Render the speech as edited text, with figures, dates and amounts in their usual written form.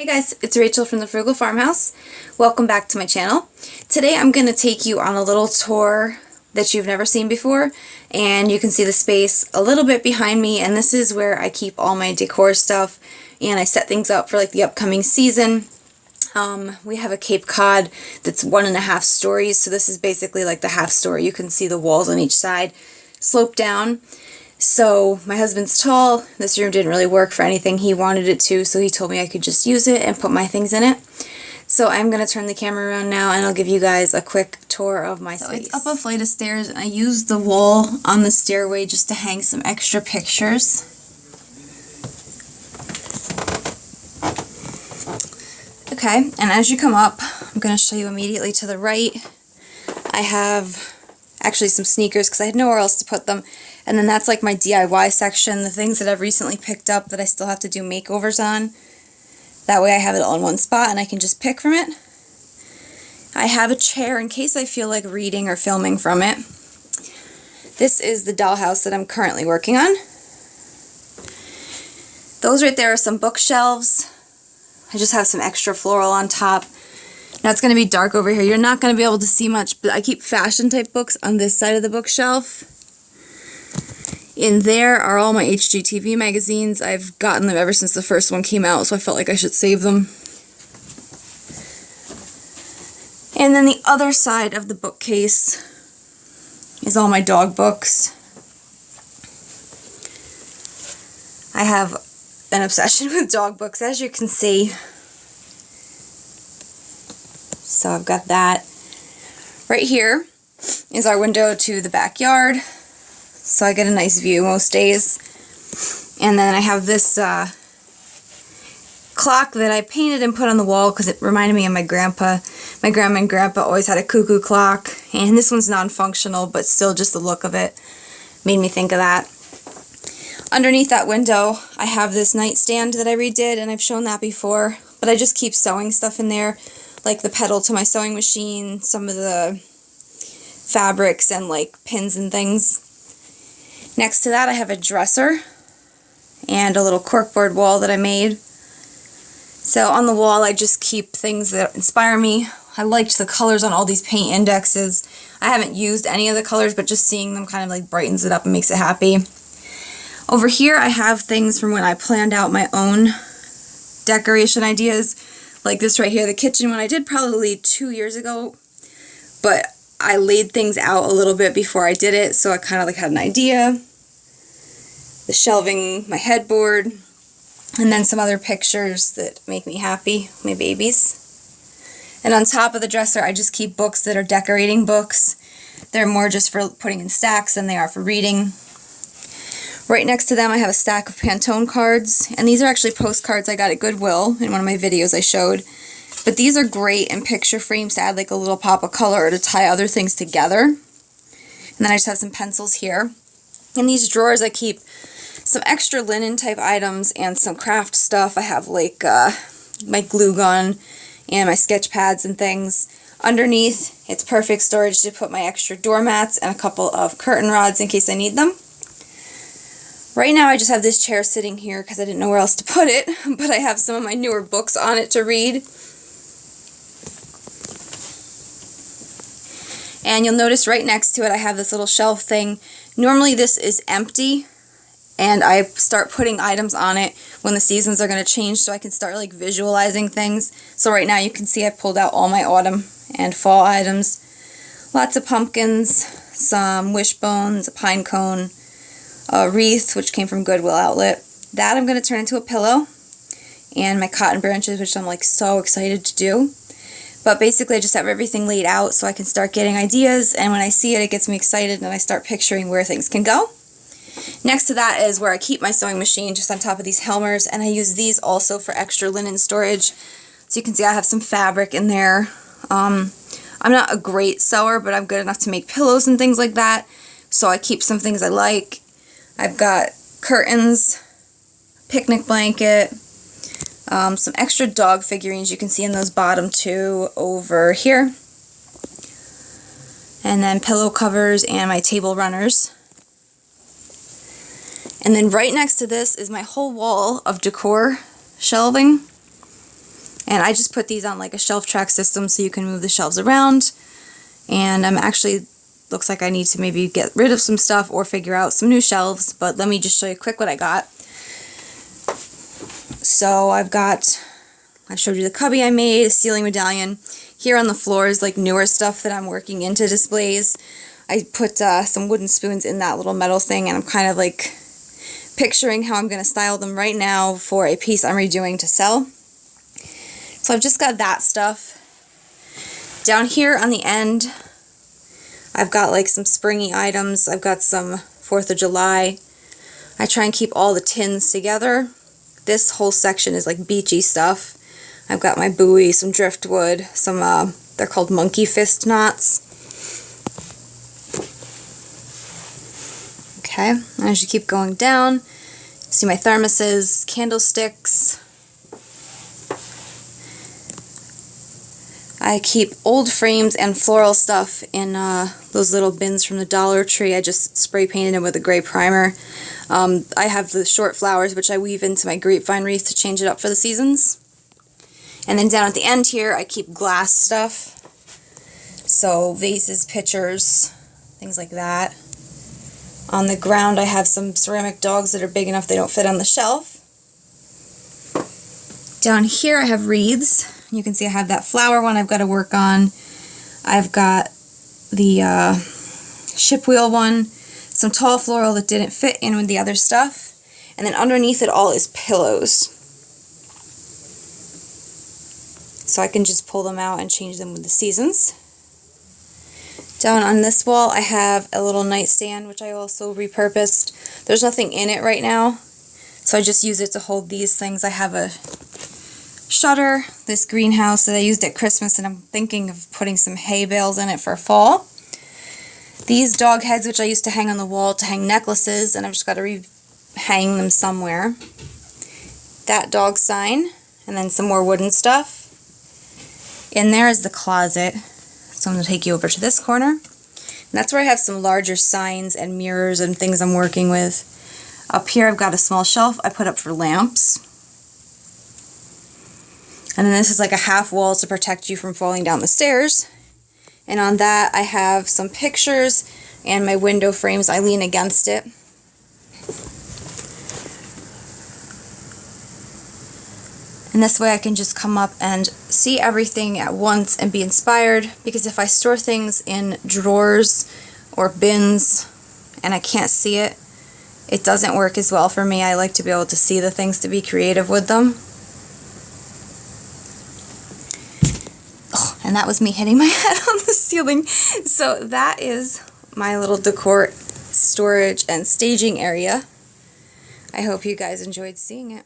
Hey guys, it's Rachel from the Frugal Farmhouse. Welcome back to my channel. Today I'm going to take you on a little tour that you've never seen before, and you can see the space a little bit behind me, and this is where I keep all my decor stuff and I set things up for like the upcoming season. We have a Cape Cod that's 1.5 stories, so this is basically like the half story. You can see the walls on each side slope down. So my husband's tall. This room didn't really work for anything he wanted it to, so he told me I could just use it and put my things in it. So I'm going to turn the camera around now and I'll give you guys a quick tour of my space. It's up a flight of stairs, and I used the wall on the stairway just to hang some extra pictures. Okay, and as you come up, I'm going to show you immediately to the right. I have actually some sneakers because I had nowhere else to put them. And then that's like my DIY section, the things that I've recently picked up that I still have to do makeovers on. That way I have it all in one spot and I can just pick from it. I have a chair in case I feel like reading or filming from it. This is the dollhouse that I'm currently working on. Those right there are some bookshelves. I just have some extra floral on top. Now it's going to be dark over here. You're not going to be able to see much, but I keep fashion type books on this side of the bookshelf. In there are all my HGTV magazines. I've gotten them ever since the first one came out, so I felt like I should save them. And then the other side of the bookcase is all my dog books. I have an obsession with dog books, as you can see. So I've got that. Right here is our window to the backyard. So I get a nice view most days. And then I have this clock that I painted and put on the wall because it reminded me of my grandpa. My grandma and grandpa always had a cuckoo clock. And this one's non-functional, but still just the look of it made me think of that. Underneath that window, I have this nightstand that I redid, and I've shown that before. But I just keep sewing stuff in there, like the pedal to my sewing machine, some of the fabrics and like pins and things. Next to that I have a dresser and a little corkboard wall that I made. So on the wall I just keep things that inspire me. I liked the colors on all these paint indexes. I haven't used any of the colors, but just seeing them kind of like brightens it up and makes it happy. Over here I have things from when I planned out my own decoration ideas. Like this right here, the kitchen one I did probably 2 years ago, but I laid things out a little bit before I did it, so I kind of like had an idea. The shelving, my headboard, and then some other pictures that make me happy, my babies. And on top of the dresser, I just keep books that are decorating books. They're more just for putting in stacks than they are for reading. Right next to them, I have a stack of Pantone cards, and these are actually postcards I got at Goodwill in one of my videos I showed. But these are great in picture frames to add like a little pop of color or to tie other things together. And then I just have some pencils here. In these drawers I keep some extra linen type items and some craft stuff. I have like my glue gun and my sketch pads and things. Underneath, it's perfect storage to put my extra doormats and a couple of curtain rods in case I need them. Right now I just have this chair sitting here because I didn't know where else to put it, but I have some of my newer books on it to read. And you'll notice right next to it I have this little shelf thing. Normally this is empty, and I start putting items on it when the seasons are going to change so I can start like visualizing things. So right now you can see I've pulled out all my autumn and fall items. Lots of pumpkins, some wishbones, a pine cone, a wreath which came from Goodwill Outlet. That I'm going to turn into a pillow, and my cotton branches, which I'm like so excited to do. But basically I just have everything laid out so I can start getting ideas, and when I see it, it gets me excited and I start picturing where things can go. Next to that is where I keep my sewing machine, just on top of these Helmers, and I use these also for extra linen storage. So you can see I have some fabric in there. I'm not a great sewer, but I'm good enough to make pillows and things like that, so I keep some things I like. I've got curtains, picnic blanket, some extra dog figurines you can see in those bottom two over here. And then pillow covers and my table runners. And then right next to this is my whole wall of decor shelving. And I just put these on like a shelf track system so you can move the shelves around. And I'm actually, looks like I need to maybe get rid of some stuff or figure out some new shelves, but let me just show you quick what I got. So I showed you the cubby I made, a ceiling medallion. Here on the floor is like newer stuff that I'm working into displays. I put some wooden spoons in that little metal thing, and I'm kind of like picturing how I'm going to style them right now for a piece I'm redoing to sell. So I've just got that stuff. Down here on the end, I've got like some springy items. I've got some 4th of July. I try and keep all the tins together. This whole section is like beachy stuff. I've got my buoy, some driftwood, some, they're called monkey fist knots. Okay, and as you keep going down, see my thermoses, candlesticks. I keep old frames and floral stuff in those little bins from the Dollar Tree. I just spray painted them with a gray primer. I have the short flowers, which I weave into my grapevine wreath to change it up for the seasons. And then down at the end here, I keep glass stuff. So vases, pitchers, things like that. On the ground, I have some ceramic dogs that are big enough they don't fit on the shelf. Down here, I have wreaths. You can see I have that flower one I've got to work on. I've got the ship wheel one, some tall floral that didn't fit in with the other stuff, and then underneath it all is pillows. So I can just pull them out and change them with the seasons. Down on this wall I have a little nightstand, which I also repurposed. There's nothing in it right now, so I just use it to hold these things. I have a shutter, this greenhouse that I used at Christmas, and I'm thinking of putting some hay bales in it for fall. These dog heads, which I used to hang on the wall to hang necklaces, and I've just got to hang them somewhere. That dog sign, and then some more wooden stuff. In there is the closet, so I'm going to take you over to this corner. And that's where I have some larger signs and mirrors and things I'm working with. Up here I've got a small shelf I put up for lamps. And then this is like a half wall to protect you from falling down the stairs. And on that I have some pictures and my window frames. I lean against it. And this way I can just come up and see everything at once and be inspired, because if I store things in drawers or bins and I can't see it, it doesn't work as well for me. I like to be able to see the things to be creative with them. Oh, and that was me hitting my head on the ceiling. So that is my little decor storage and staging area. I hope you guys enjoyed seeing it.